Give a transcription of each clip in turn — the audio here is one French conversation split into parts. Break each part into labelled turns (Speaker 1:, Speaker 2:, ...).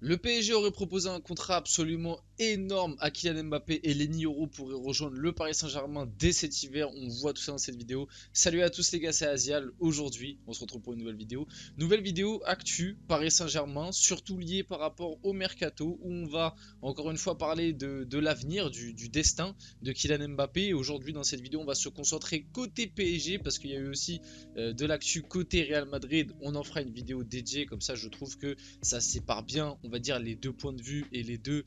Speaker 1: Le PSG aurait proposé un contrat absolument énorme à Kylian Mbappé et Lenny Yoro pourrait rejoindre le Paris Saint-Germain dès cet hiver. On voit tout ça dans cette vidéo. Salut à tous les gars, c'est Azial. Aujourd'hui, on se retrouve pour une nouvelle vidéo. Nouvelle vidéo actu Paris Saint-Germain, surtout liée par rapport au mercato où on va encore une fois parler de l'avenir, du destin de Kylian Mbappé. Aujourd'hui, dans cette vidéo, on va se concentrer côté PSG parce qu'il y a eu aussi de l'actu côté Real Madrid. On en fera une vidéo dédiée, comme ça je trouve que ça sépare bien, on va dire, les deux points de vue et les deux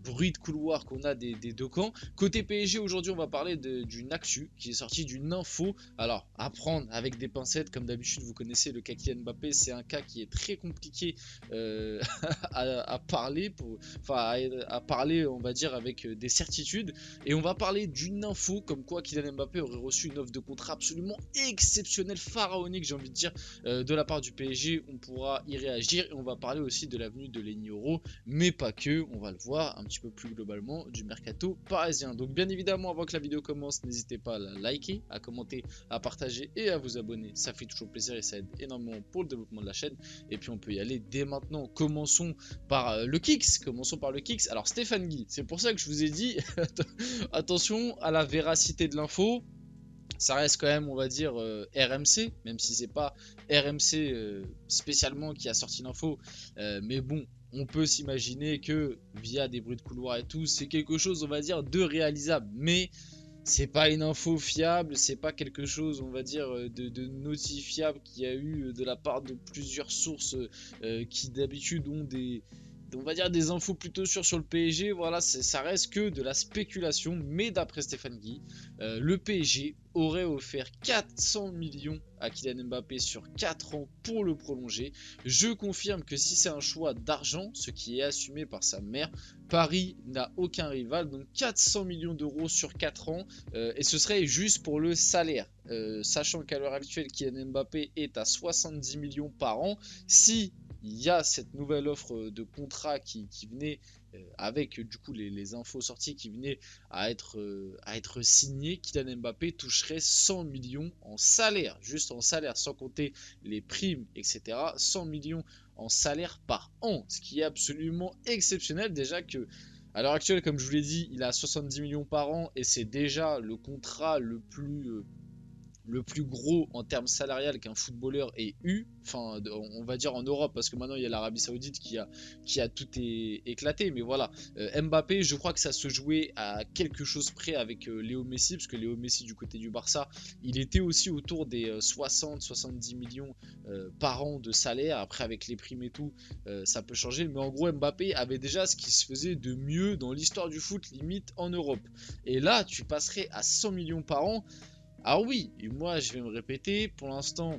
Speaker 1: bruits de couloir qu'on a des deux camps. Côté PSG, aujourd'hui, on va parler d'une actu qui est sortie, d'une info. Alors, à prendre avec des pincettes, comme d'habitude, vous connaissez le cas Kylian Mbappé, c'est un cas qui est très compliqué à parler, à parler, on va dire, avec des certitudes. Et on va parler d'une info comme quoi Kylian Mbappé aurait reçu une offre de contrat absolument exceptionnelle, pharaonique, j'ai envie de dire, de la part du PSG. On pourra y réagir et on va parler aussi de l'avenue de Lenny Yoro, mais pas que, on va le voir un petit peu plus globalement du mercato parisien. Donc bien évidemment, avant que la vidéo commence, n'hésitez pas à la liker, à commenter, à partager et à vous abonner, ça fait toujours plaisir et ça aide énormément pour le développement de la chaîne. Et puis on peut y aller dès maintenant. Commençons par le Kicks. Alors Stéphane Guy, c'est pour ça que je vous ai dit attention à la véracité de l'info. Ça reste quand même, on va dire, RMC, même si c'est pas RMC spécialement qui a sorti l'info. Mais bon, on peut s'imaginer que via des bruits de couloir et tout, c'est quelque chose, on va dire, de réalisable. Mais c'est pas une info fiable, c'est pas quelque chose, on va dire, de notifiable qu'il y a eu de la part de plusieurs sources qui d'habitude ont on va dire des infos plutôt sûres sur le PSG. Voilà, ça reste que de la spéculation, mais d'après Stéphane Guy, le PSG aurait offert 400 millions à Kylian Mbappé sur 4 ans pour le prolonger. Je confirme que si c'est un choix d'argent, ce qui est assumé par sa mère, Paris n'a aucun rival, donc 400 millions d'euros sur 4 ans, et ce serait juste pour le salaire, sachant qu'à l'heure actuelle, Kylian Mbappé est à 70 millions par an. Si il y a cette nouvelle offre de contrat qui venait avec du coup les infos sorties qui venaient à être signées, Kylian Mbappé toucherait 100 millions en salaire, juste en salaire, sans compter les primes, etc. 100 millions en salaire par an, ce qui est absolument exceptionnel. Déjà que à l'heure actuelle, comme je vous l'ai dit, il a 70 millions par an et c'est déjà le contrat le plus gros en termes salarial qu'un footballeur ait eu, enfin on va dire en Europe, parce que maintenant il y a l'Arabie Saoudite qui a tout éclaté, mais voilà, Mbappé, je crois que ça se jouait à quelque chose près avec Léo Messi, parce que Léo Messi du côté du Barça, il était aussi autour des 60-70 millions par an de salaire. Après avec les primes et tout, ça peut changer, mais en gros Mbappé avait déjà ce qui se faisait de mieux dans l'histoire du foot, limite en Europe, et là tu passerais à 100 millions par an. Ah oui, et moi je vais me répéter, pour l'instant,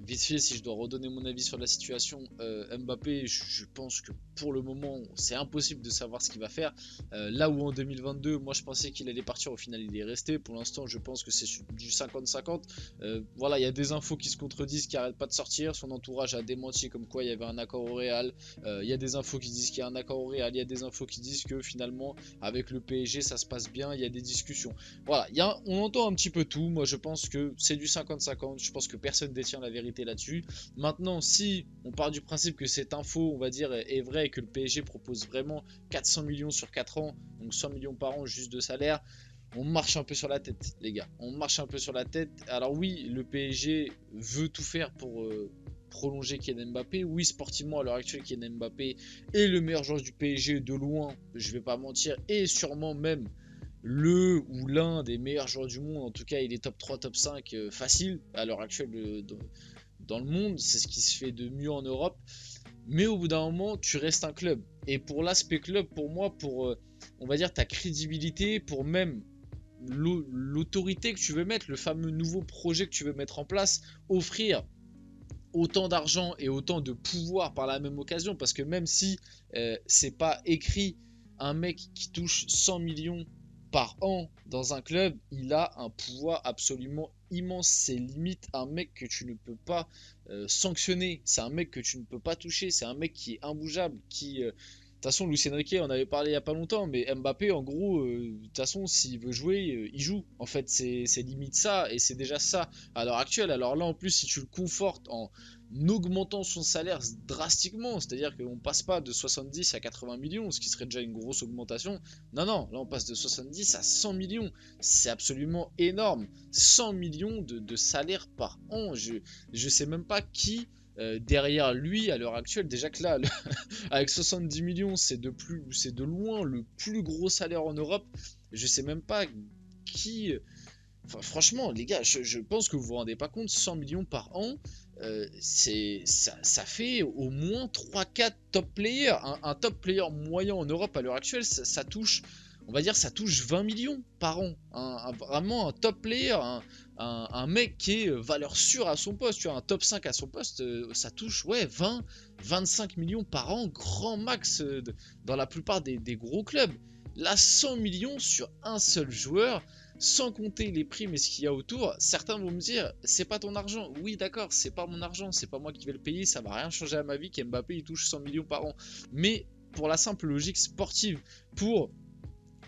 Speaker 1: vite fait, si je dois redonner mon avis sur la situation, Mbappé, je pense que pour le moment, c'est impossible de savoir ce qu'il va faire. Là où en 2022, moi je pensais qu'il allait partir, au final il est resté. Pour l'instant, je pense que c'est du 50-50. Voilà, il y a des infos qui se contredisent, qui n'arrêtent pas de sortir. Son entourage a démenti comme quoi il y avait un accord au Real. Il y a des infos qui disent qu'il y a un accord au Real. Il y a des infos qui disent que finalement, avec le PSG, ça se passe bien. Il y a des discussions. Voilà, on entend un petit peu tout. Moi je pense que c'est du 50-50. Je pense que personne détient la vérité là-dessus. Maintenant, si on part du principe que cette info, on va dire, est vraie et que le PSG propose vraiment 400 millions sur 4 ans, donc 100 millions par an juste de salaire, on marche un peu sur la tête, les gars. On marche un peu sur la tête. Alors oui, le PSG veut tout faire pour prolonger Kylian Mbappé. Oui, sportivement, à l'heure actuelle, Kylian Mbappé est le meilleur joueur du PSG de loin, je vais pas mentir, et sûrement même le ou l'un des meilleurs joueurs du monde. En tout cas, il est top 3, top 5 facile à l'heure actuelle dans le monde. C'est ce qui se fait de mieux en Europe. Mais au bout d'un moment, tu restes un club. Et pour l'aspect club, pour moi, pour on va dire ta crédibilité, pour même l'autorité que tu veux mettre, le fameux nouveau projet que tu veux mettre en place, offrir autant d'argent et autant de pouvoir par la même occasion, parce que même si c'est pas écrit, un mec qui touche 100 millions par an dans un club, il a un pouvoir absolument immense. C'est limite un mec que tu ne peux pas sanctionner, c'est un mec que tu ne peux pas toucher, c'est un mec qui est imbougeable, de toute façon, Luis Enrique en avait parlé il y a pas longtemps, mais Mbappé, en gros, de toute façon, s'il veut jouer, il joue. En fait, c'est limite ça, et c'est déjà ça à l'heure actuelle. Alors là, en plus, si tu le confortes augmentant son salaire drastiquement, c'est-à-dire qu'on passe pas de 70 à 80 millions, ce qui serait déjà une grosse augmentation. Non, non, là on passe de 70 à 100 millions, c'est absolument énorme. 100 millions de salaire par an, je sais même pas qui derrière lui à l'heure actuelle. Déjà que là, avec 70 millions, c'est de loin le plus gros salaire en Europe. Je sais même pas qui. Enfin, franchement, les gars, je pense que vous vous rendez pas compte, 100 millions par an, ça fait au moins 3-4 top players. Un top player moyen en Europe à l'heure actuelle, ça touche, on va dire, ça touche 20 millions par an. Vraiment un top player, un mec qui est valeur sûre à son poste, tu vois, un top 5 à son poste, ça touche, ouais, 20-25 millions par an, grand max, dans la plupart des gros clubs. Là, 100 millions sur un seul joueur, sans compter les primes et ce qu'il y a autour. Certains vont me dire, c'est pas ton argent. Oui, d'accord, c'est pas mon argent, c'est pas moi qui vais le payer, ça va rien changer à ma vie qu'Mbappé il touche 100 millions par an. Mais pour la simple logique sportive, pour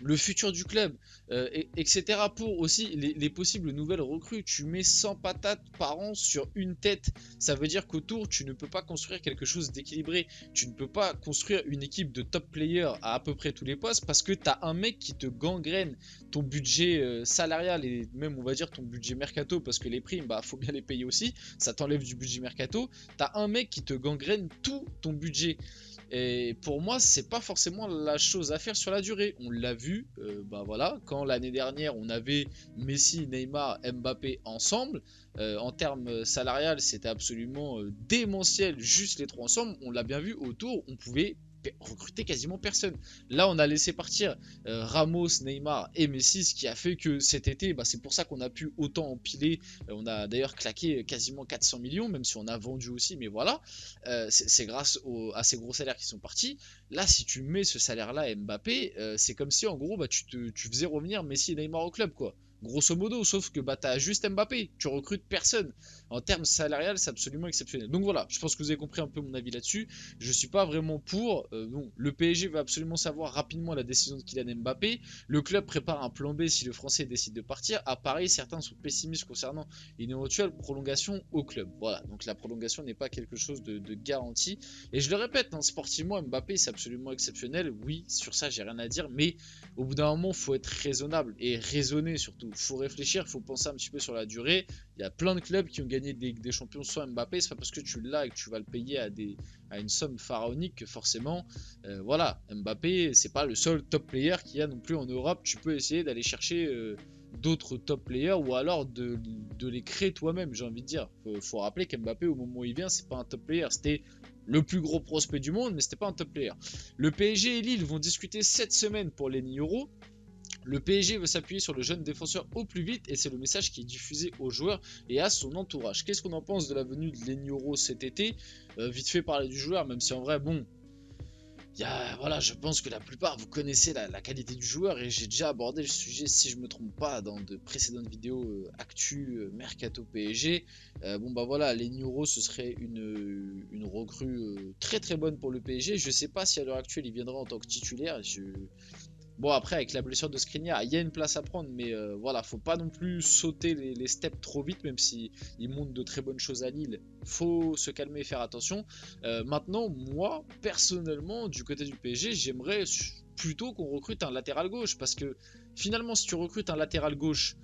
Speaker 1: le futur du club, etc. Pour aussi les possibles nouvelles recrues. Tu mets 100 patates par an sur une tête. Ça veut dire qu'autour, tu ne peux pas construire quelque chose d'équilibré. Tu ne peux pas construire une équipe de top players à peu près tous les postes parce que tu as un mec qui te gangrène ton budget salarial et même, on va dire, ton budget mercato parce que les primes, bah, faut bien les payer aussi. Ça t'enlève du budget mercato. Tu as un mec qui te gangrène tout ton budget. Et pour moi, c'est pas forcément la chose à faire sur la durée. On l'a vu, bah voilà, quand l'année dernière on avait Messi, Neymar, Mbappé ensemble, en termes salarial, c'était absolument démentiel, juste les trois ensemble. On l'a bien vu autour, on pouvait recruter quasiment personne. Là, on a laissé partir Ramos, Neymar et Messi, ce qui a fait que cet été, bah, c'est pour ça qu'on a pu autant empiler. On a d'ailleurs claqué quasiment 400 millions, même si on a vendu aussi, mais voilà, c'est grâce à ces gros salaires qui sont partis. Là, si tu mets ce salaire-là à Mbappé, c'est comme si en gros, bah, tu faisais revenir Messi et Neymar au club, quoi. Grosso modo, sauf que bah, tu as juste Mbappé, tu recrutes personne. En termes salarial, c'est absolument exceptionnel. Donc voilà, je pense que vous avez compris un peu mon avis là-dessus. Je suis pas vraiment pour. Bon, le PSG va absolument savoir rapidement la décision de Kylian Mbappé. Le club prépare un plan B si le Français décide de partir. À Paris, certains sont pessimistes concernant une éventuelle prolongation au club. Voilà, donc la prolongation n'est pas quelque chose de garanti. Et je le répète, hein, sportivement, Mbappé, c'est absolument exceptionnel. Oui, sur ça, j'ai rien à dire. Mais au bout d'un moment, il faut être raisonnable et raisonner surtout. Il faut réfléchir, il faut penser un petit peu sur la durée. Il y a plein de clubs qui ont gagné des champions sans Mbappé. C'est pas parce que tu l'as et que tu vas le payer à une somme pharaonique que forcément, voilà, Mbappé, c'est pas le seul top player qu'il y a non plus en Europe. Tu peux essayer d'aller chercher d'autres top players ou alors de les créer toi-même, j'ai envie de dire. Faut rappeler qu'Mbappé, au moment où il vient, c'est pas un top player. C'était le plus gros prospect du monde, mais c'était pas un top player. Le PSG et Lille vont discuter cette semaine pour les Euro. Le PSG veut s'appuyer sur le jeune défenseur au plus vite et c'est le message qui est diffusé aux joueurs et à son entourage. Qu'est-ce qu'on en pense de la venue de Lenioro cet été? Vite fait parler du joueur, même si en vrai, bon, voilà, je pense que la plupart vous connaissez la qualité du joueur et j'ai déjà abordé le sujet, si je me trompe pas, dans de précédentes vidéos actu Mercato PSG. Bon bah voilà, Lenioro ce serait une recrue très très bonne pour le PSG. Je sais pas si à l'heure actuelle il viendra en tant que titulaire. Bon, après, avec la blessure de Skriniar, il y a une place à prendre, mais voilà, faut pas non plus sauter les steps trop vite, même si il montre de très bonnes choses à Lille. Faut se calmer et faire attention. Maintenant, moi, personnellement, du côté du PSG, j'aimerais plutôt qu'on recrute un latéral gauche, parce que finalement, si tu recrutes un latéral gauche,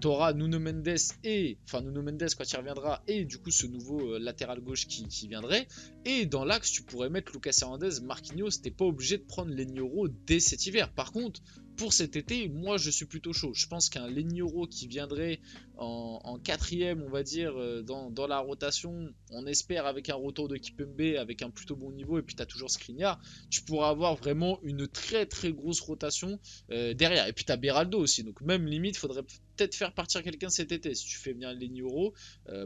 Speaker 1: t'auras Nuno Mendes Nuno Mendes quand il reviendra et du coup ce nouveau latéral gauche qui viendrait, et dans l'axe tu pourrais mettre Lucas Hernandez, Marquinhos. T'es pas obligé de prendre Lenioro dès cet hiver. Par contre, pour cet été, moi je suis plutôt chaud. Je pense qu'un Lenioro qui viendrait en quatrième, on va dire, dans la rotation, on espère avec un retour de Kipembe, avec un plutôt bon niveau, et puis tu as toujours Skriniar, tu pourras avoir vraiment une très très grosse rotation derrière. Et puis tu as Beraldo aussi, donc même limite, il faudrait peut-être faire partir quelqu'un cet été. Si tu fais venir Lenioro,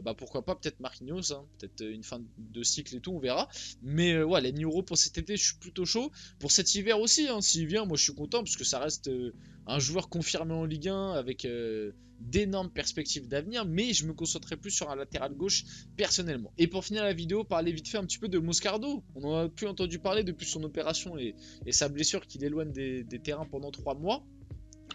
Speaker 1: bah pourquoi pas, peut-être Marquinhos, hein, peut-être une fin de cycle et tout, on verra. Mais ouais, Lenioro pour cet été, je suis plutôt chaud. Pour cet hiver aussi, hein, s'il vient, moi je suis content, parce que ça reste un joueur confirmé en Ligue 1 avec d'énormes perspectives d'avenir, mais je me concentrerai plus sur un latéral gauche personnellement. Et pour finir la vidéo, parler vite fait un petit peu de Moscardo. On en a plus entendu parler depuis son opération et sa blessure qui l'éloigne des terrains pendant 3 mois.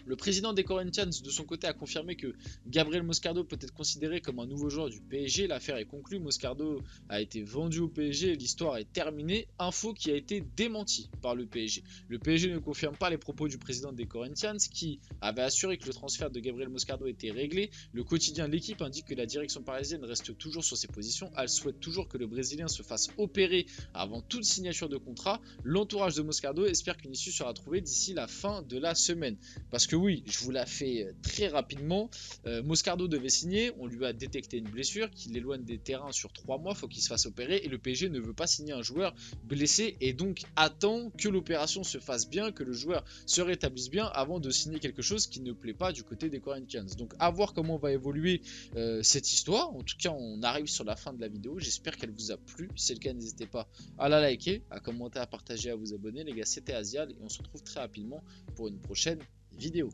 Speaker 1: Le président des Corinthians, de son côté, a confirmé que Gabriel Moscardo peut être considéré comme un nouveau joueur du PSG. L'affaire est conclue, Moscardo a été vendu au PSG, l'histoire est terminée. Info qui a été démentie par le PSG. Le PSG ne confirme pas les propos du président des Corinthians qui avait assuré que le transfert de Gabriel Moscardo était réglé. Le quotidien L'équipe indique que la direction parisienne reste toujours sur ses positions. Elle souhaite toujours que le Brésilien se fasse opérer avant toute signature de contrat. L'entourage de Moscardo espère qu'une issue sera trouvée d'ici la fin de la semaine. Parce que oui, je vous la fais très rapidement. Moscardo devait signer, on lui a détecté une blessure qui l'éloigne des terrains sur 3 mois, il faut qu'il se fasse opérer et le PSG ne veut pas signer un joueur blessé et donc attend que l'opération se fasse bien, que le joueur se rétablisse bien avant de signer quelque chose qui ne plaît pas du côté des Corinthians. Donc à voir comment va évoluer cette histoire. En tout cas, on arrive sur la fin de la vidéo, j'espère qu'elle vous a plu. Si c'est le cas, n'hésitez pas à la liker, à commenter, à partager, à vous abonner. Les gars, c'était Azial et on se retrouve très rapidement pour une prochaine vidéo.